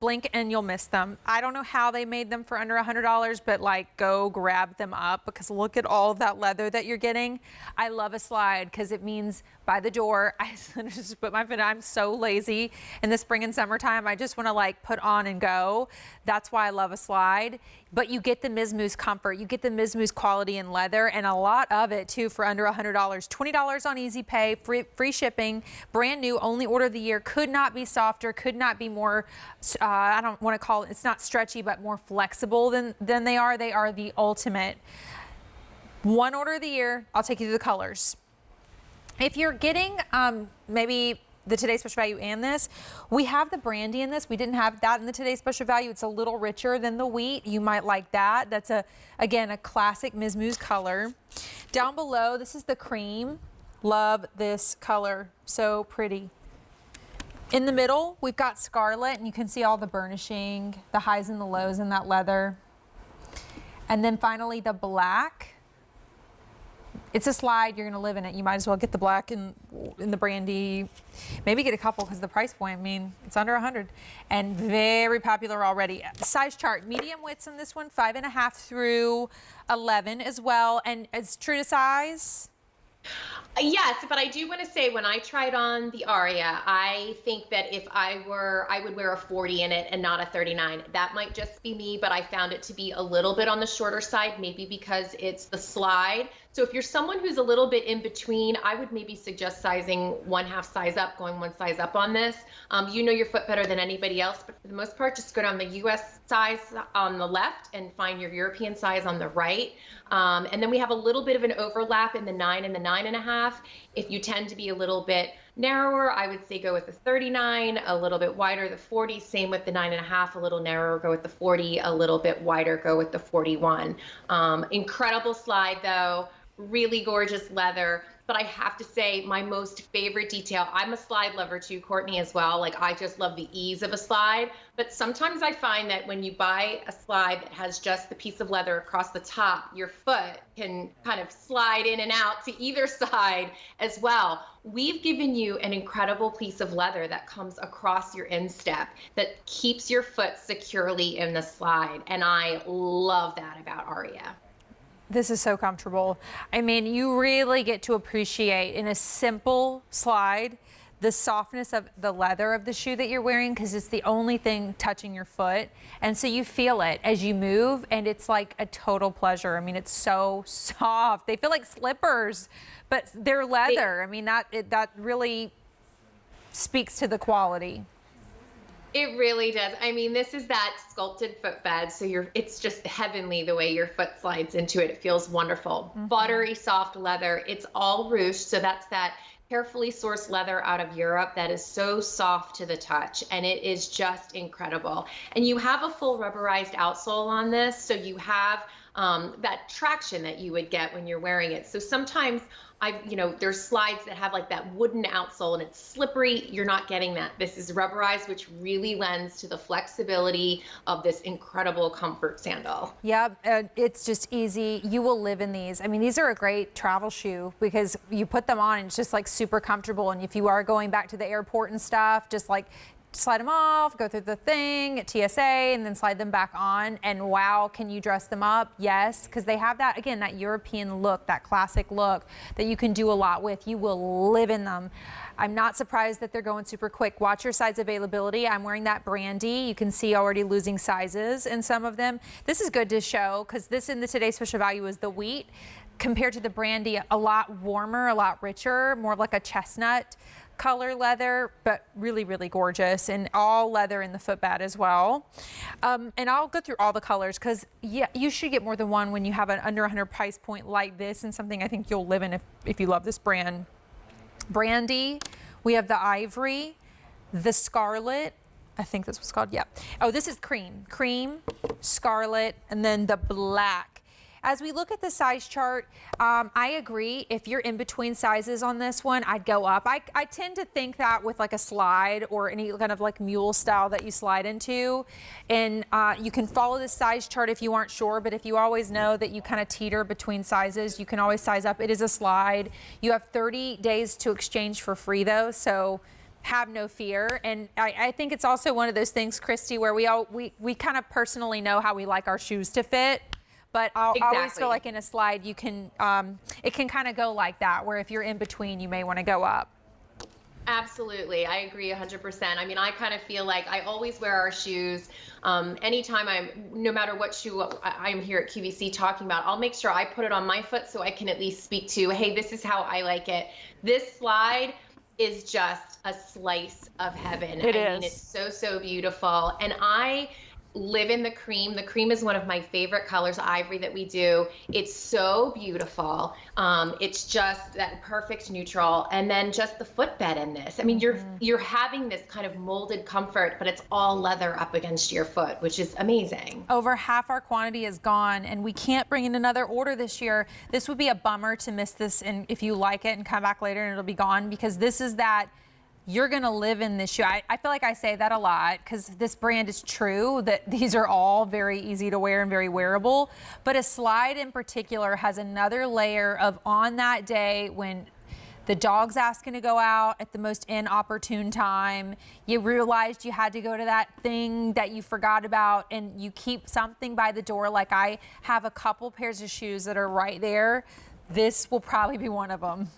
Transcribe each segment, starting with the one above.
blink and you'll miss them. I don't know how they made them for under $100, but like go grab them up because look at all that leather that you're getting. I love a slide because it means by the door, I just put my foot, I'm so lazy in the spring and summertime. I just want to like put on and go. That's why I love a slide. But you get the Miz Mooz comfort, you get the Miz Mooz quality in leather, and a lot of it too for under $100. $20 on Easy Pay, free shipping, brand new, only order of the year. Could not be softer, could not be more, I don't want to call it, it's not stretchy, but more flexible than they are. They are the ultimate. One order of the year, I'll take you through the colors. If you're getting maybe the Today's Special Value and this, we have the brandy in this. We didn't have that in the Today's Special Value. It's a little richer than the wheat. You might like that. That's again a classic Miz Mooz color. Down below, this is the cream. Love this color, so pretty. In the middle, we've got scarlet, and you can see all the burnishing, the highs and the lows in that leather. And then finally the black. It's a slide, you're gonna live in it. You might as well get the black in the brandy. Maybe get a couple because the price point, I mean, it's under 100 and very popular already. Size chart, medium widths in this one, 5.5 through 11 as well. And it's true to size? Yes, but I do want to say when I tried on the Aria, I think that if I would wear a 40 in it and not a 39. That might just be me, but I found it to be a little bit on the shorter side, maybe because it's the slide. So if you're someone who's a little bit in between, I would maybe suggest sizing 1/2 size up, going 1 size up on this. You know your foot better than anybody else, but for the most part, just go down the US size on the left and find your European size on the right. And then we have a little bit of an overlap in the 9 and the 9.5. If you tend to be a little bit narrower, I would say go with the 39, a little bit wider, the 40, same with the 9.5, a little narrower, go with the 40, a little bit wider, go with the 41. Incredible slide though, really gorgeous leather. But I have to say my most favorite detail, I'm a slide lover too, Courtney, as well. Like I just love the ease of a slide. But sometimes I find that when you buy a slide that has just the piece of leather across the top, your foot can kind of slide in and out to either side as well. We've given you an incredible piece of leather that comes across your instep that keeps your foot securely in the slide. And I love that about Aria. This is so comfortable. I mean, you really get to appreciate in a simple slide the softness of the leather of the shoe that you're wearing because it's the only thing touching your foot. And so you feel it as you move and it's like a total pleasure. I mean, it's so soft. They feel like slippers, but they're leather. I mean, that really speaks to the quality. It really does. I mean, this is that sculpted footbed, so it's just heavenly the way your foot slides into it. It feels wonderful. Mm-hmm. Buttery soft leather. It's all ruched, so that's that carefully sourced leather out of Europe that is so soft to the touch, and it is just incredible. And you have a full rubberized outsole on this, so you have that traction that you would get when you're wearing it. So sometimes there's slides that have like that wooden outsole and it's slippery. You're not getting that. This is rubberized, which really lends to the flexibility of this incredible comfort sandal. Yep, it's just easy. You will live in these. I mean, these are a great travel shoe because you put them on and it's just like super comfortable. And if you are going back to the airport and stuff, just like slide them off, go through the thing at TSA, and then slide them back on. And wow, can you dress them up? Yes, because they have that, again, that European look, that classic look that you can do a lot with. You will live in them. I'm not surprised that they're going super quick. Watch your size availability. I'm wearing that brandy. You can see already losing sizes in some of them. This is good to show because this in the Today's Special Value is the wheat compared to the brandy, a lot warmer, a lot richer, more like a chestnut color leather, but really, really gorgeous, and all leather in the footbed as well. And I'll go through all the colors because yeah, you should get more than one when you have an under 100 price point like this, and something I think you'll live in if you love this brand. Brandy, we have the ivory, the scarlet, I think that's what's called, yeah. Oh, this is cream, scarlet, and then the black. As we look at the size chart, I agree. If you're in between sizes on this one, I'd go up. I tend to think that with like a slide or any kind of like mule style that you slide into. And you can follow the size chart if you aren't sure, but if you always know that you kind of teeter between sizes, you can always size up. It is a slide. You have 30 days to exchange for free though, so have no fear. And I think it's also one of those things, Christy, where we kind of personally know how we like our shoes to fit. But I always feel like in a slide, you can, it can kind of go like that, where if you're in between, you may want to go up. Absolutely. I agree 100%. I mean, I kind of feel like I always wear our shoes. Anytime no matter what shoe I'm here at QVC talking about, I'll make sure I put it on my foot so I can at least speak to, hey, this is how I like it. This slide is just a slice of heaven. I mean, it's so beautiful. And I live in the cream. The cream is one of my favorite colors, ivory, that we do. It's so beautiful. It's just that perfect neutral. And then just the footbed in this. I mean, you're having this kind of molded comfort, but it's all leather up against your foot, which is amazing. Over half our quantity is gone, and we can't bring in another order this year. This would be a bummer to miss this, and if you like it and come back later and it'll be gone, because this is that you're going to live in this shoe. I feel like I say that a lot because this brand is true, that these are all very easy to wear and very wearable. But a slide in particular has another layer of, on that day when the dog's asking to go out at the most inopportune time, you realized you had to go to that thing that you forgot about, and you keep something by the door. Like, I have a couple pairs of shoes that are right there. This will probably be one of them.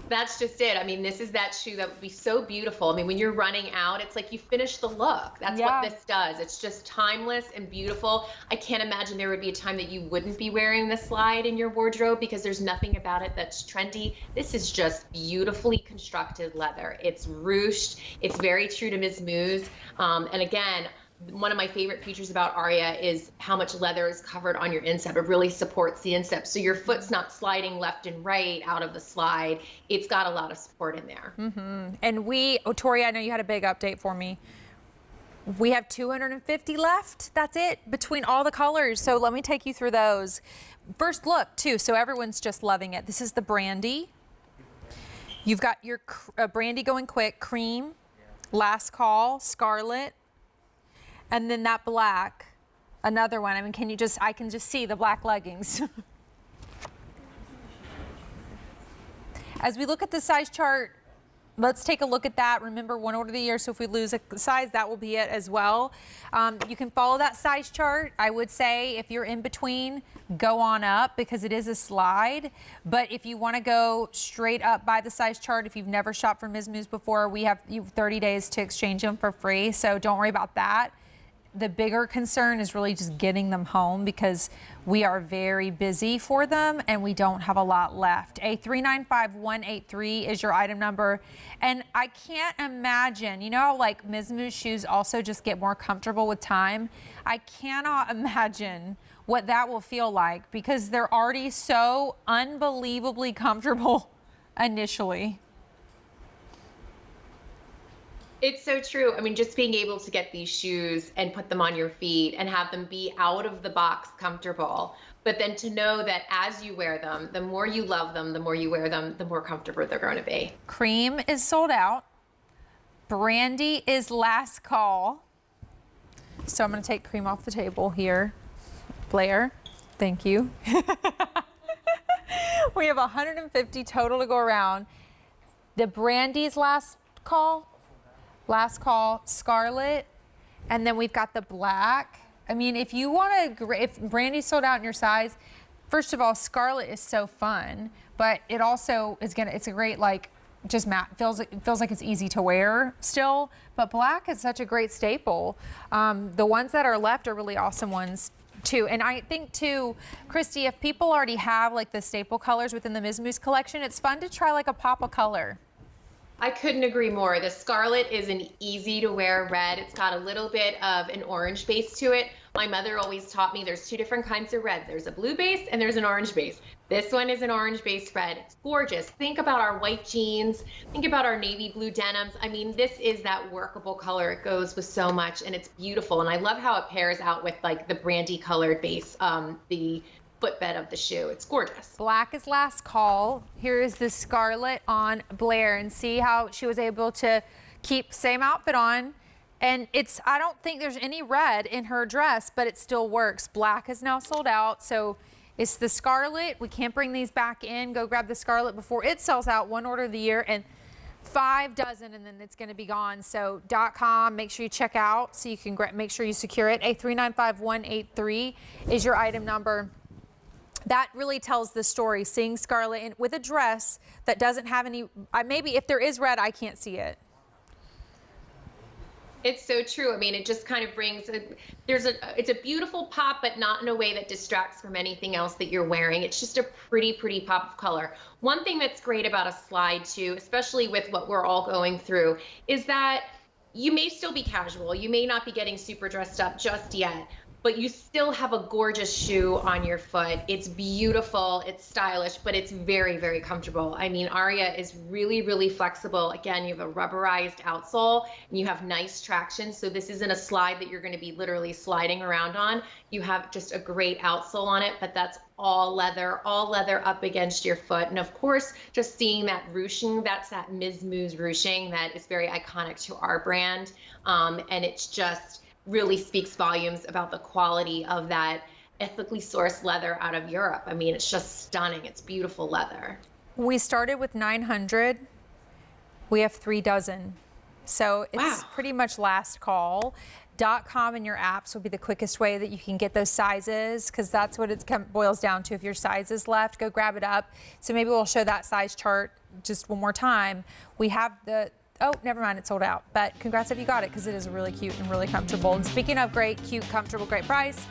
That's just it. I mean, this is that shoe that would be so beautiful. I mean, when you're running out, it's like you finish the look. That's what this does. It's just timeless and beautiful. I can't imagine there would be a time that you wouldn't be wearing this slide in your wardrobe, because there's nothing about it that's trendy. This is just beautifully constructed leather. It's ruched. It's very true to Miz Mooz. And again, one of my favorite features about Aria is how much leather is covered on your instep. It really supports the instep. So your foot's not sliding left and right out of the slide. It's got a lot of support in there. And Tori, I know you had a big update for me. We have 250 left. That's it, between all the colors. So let me take you through those. First look, too, so everyone's just loving it. This is the brandy. You've got your brandy going quick, cream, last call, scarlet, and then that black, another one. I mean, I can just see the black leggings. As we look at the size chart, let's take a look at that. Remember, one order of the year, so if we lose a size, that will be it as well. You can follow that size chart. I would say if you're in between, go on up, because it is a slide. But if you want to go straight up by the size chart, if you've never shopped for Miz Mooz before, you have 30 days to exchange them for free, so don't worry about that. The bigger concern is really just getting them home, because we are very busy for them and we don't have a lot left. A395183 is your item number. And I can't imagine, you know, like Miz Mooz shoes also just get more comfortable with time. I cannot imagine what that will feel like, because they're already so unbelievably comfortable initially. It's so true. I mean, just being able to get these shoes and put them on your feet and have them be out of the box comfortable, but then to know that as you wear them, the more you love them, the more you wear them, the more comfortable they're going to be. Cream is sold out. Brandy is last call. So I'm going to take cream off the table here. Blair, thank you. We have 150 total to go around. The brandy's last call, scarlet, and then we've got the black. I mean, if you want to, if brandy's sold out in your size, first of all, scarlet is so fun, but it also is it's a great, like, just matte, feels like it's easy to wear still, but black is such a great staple. The ones that are left are really awesome ones too. And I think too, Christy, if people already have like the staple colors within the Miz Mooz collection, it's fun to try like a pop of color. I couldn't agree more. The scarlet is an easy to wear red. It's got a little bit of an orange base to it. My mother always taught me there's two different kinds of red. There's a blue base and there's an orange base. This one is an orange base red. It's gorgeous. Think about our white jeans. Think about our navy blue denims. I mean, this is that workable color. It goes with so much and it's beautiful. And I love how it pairs out with like the brandy colored base, the footbed of the shoe. It's gorgeous. Black is last call. Here is the scarlet on Blair, and see how she was able to keep same outfit on. And I don't think there's any red in her dress, but it still works. Black is now sold out. So it's the scarlet. We can't bring these back in. Go grab the scarlet before it sells out, one order of the year. And 5 dozen and then it's going to be gone. So .com, make sure you check out so you can make sure you secure it. A395183 is your item number. That really tells the story. Seeing Scarlett with a dress that doesn't have any, maybe if there is red, I can't see it. It's so true. I mean, it just kind of brings it's a beautiful pop, but not in a way that distracts from anything else that you're wearing. It's just a pretty pop of color. One thing that's great about a slide too, especially with what we're all going through, is that you may still be casual. You may not be getting super dressed up just yet, but you still have a gorgeous shoe on your foot. It's beautiful, it's stylish, but it's very comfortable. I mean, Aria is really flexible. Again, you have a rubberized outsole and you have nice traction. So this isn't a slide that you're gonna be literally sliding around on. You have just a great outsole on it, but that's all leather up against your foot. And of course, just seeing that ruching, that's that Miz Mooz ruching that is very iconic to our brand. And it's just, really speaks volumes about the quality of that ethically sourced leather out of Europe. I mean, it's just stunning. It's beautiful leather. We started with 900. We have 3 dozen. So it's pretty much last call. .com in your apps will be the quickest way that you can get those sizes, because that's what it boils down to. If your size is left, go grab it up. So maybe we'll show that size chart just one more time. We have oh, never mind, it's sold out. But congrats if you got it, because it is really cute and really comfortable. And speaking of great, cute, comfortable, great price,